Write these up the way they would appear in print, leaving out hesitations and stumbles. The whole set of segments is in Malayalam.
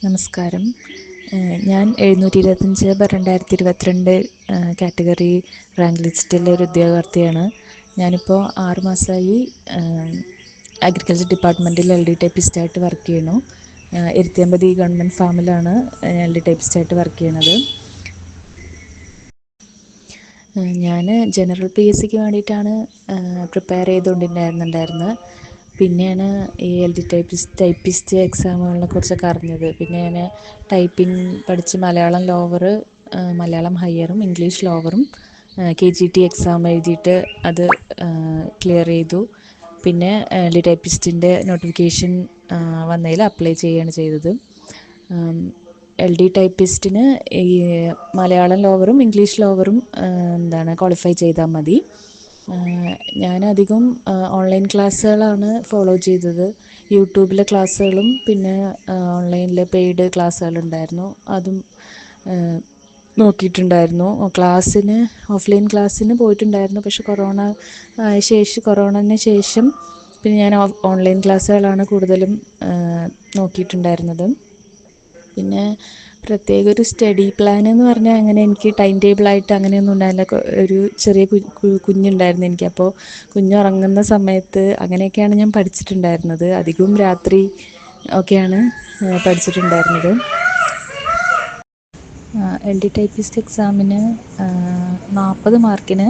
നമസ്കാരം. ഞാൻ 725/2022 കാറ്റഗറി റാങ്ക് ലിസ്റ്റിലെ ഒരു ഉദ്യോഗാർത്ഥിയാണ്. ഞാനിപ്പോൾ 6 മാസമായി അഗ്രികൾച്ചർ ഡിപ്പാർട്ട്മെൻറ്റിൽ LD ടൈപ്പിസ്റ്റായിട്ട് വർക്ക് ചെയ്യുന്നു. എരുത്തിയമ്പതി ഗവൺമെൻറ് ഫാമിലാണ് LD ടൈപ്പിസ്റ്റായിട്ട് വർക്ക് ചെയ്യുന്നത്. ഞാൻ ജനറൽ PSCക്ക് വേണ്ടിയിട്ടാണ് പ്രിപ്പയർ ചെയ്തുകൊണ്ടിരുന്നുണ്ടായിരുന്നത്. പിന്നെയാണ് ഈ LD ടൈപ്പിസ്റ്റ് എക്സാമുകളെ കുറിച്ചൊക്കെ അറിഞ്ഞത്. പിന്നെ ഞാൻ ടൈപ്പിംഗ് പഠിച്ച് മലയാളം ലോവർ, മലയാളം ഹയറും ഇംഗ്ലീഷ് ലോവറും KGT എക്സാം എഴുതിയിട്ട് അത് ക്ലിയർ ചെയ്തു. പിന്നെ LD ടൈപ്പിസ്റ്റിൻ്റെ നോട്ടിഫിക്കേഷൻ വന്നതിൽ അപ്ലൈ ചെയ്യുകയാണ് ചെയ്തത്. LD ടൈപ്പിസ്റ്റിന് ഈ മലയാളം ലോവറും ഇംഗ്ലീഷ് ലോവറും ക്വാളിഫൈ ചെയ്താൽ മതി. ഞാനധികം ഓൺലൈൻ ക്ലാസ്സുകളാണ് ഫോളോ ചെയ്തത്. യൂട്യൂബിലെ ക്ലാസ്സുകളും പിന്നെ ഓൺലൈനിൽ പെയ്ഡ് ക്ലാസ്സുകളുണ്ടായിരുന്നു, അതും നോക്കിയിട്ടുണ്ടായിരുന്നു. ഓഫ്ലൈൻ ക്ലാസ്സിന് പോയിട്ടുണ്ടായിരുന്നു. പക്ഷെ കൊറോണന് ശേഷം പിന്നെ ഞാൻ ഓൺലൈൻ ക്ലാസ്സുകളാണ് കൂടുതലും നോക്കിയിട്ടുണ്ടായിരുന്നത്. പിന്നെ പ്രത്യേക ഒരു സ്റ്റഡി പ്ലാൻ എന്ന് പറഞ്ഞാൽ അങ്ങനെ എനിക്ക് ടൈം ടേബിളായിട്ട് അങ്ങനെയൊന്നും ഉണ്ടായില്ല. ഒരു ചെറിയ കുഞ്ഞുണ്ടായിരുന്നു എനിക്ക്. അപ്പോൾ കുഞ്ഞുറങ്ങുന്ന സമയത്ത് അങ്ങനെയൊക്കെയാണ് ഞാൻ പഠിച്ചിട്ടുണ്ടായിരുന്നത്. അധികവും രാത്രി ഒക്കെയാണ് പഠിച്ചിട്ടുണ്ടായിരുന്നത്. LD ടൈപ്പിസ്റ്റ് എക്സാമിന് 40 മാർക്കിന്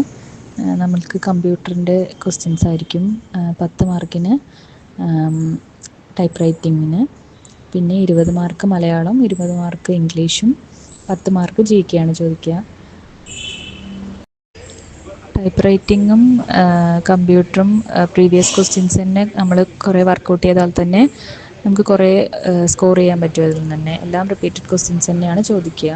നമ്മൾക്ക് കമ്പ്യൂട്ടറിൻ്റെ ക്വസ്റ്റ്യൻസ് ആയിരിക്കും. 10 മാർക്കിന് ടൈപ്പ് റൈറ്റിങ്ങിന്, പിന്നെ 20 മാർക്ക് മലയാളം, 20 മാർക്ക് ഇംഗ്ലീഷും, 10 മാർക്ക് GK ആണ് ചോദിക്കുക. ടൈപ്പ് റൈറ്റിങ്ങും കമ്പ്യൂട്ടറും പ്രീവിയസ് ക്വസ്റ്റ്യൻസ് തന്നെ നമ്മൾ കുറേ വർക്കൗട്ട് ചെയ്താൽ തന്നെ നമുക്ക് കുറേ സ്കോർ ചെയ്യാൻ പറ്റും. അതിൽ തന്നെ എല്ലാം റിപ്പീറ്റഡ് ക്വസ്റ്റ്യൻസ് തന്നെയാണ് ചോദിക്കുക.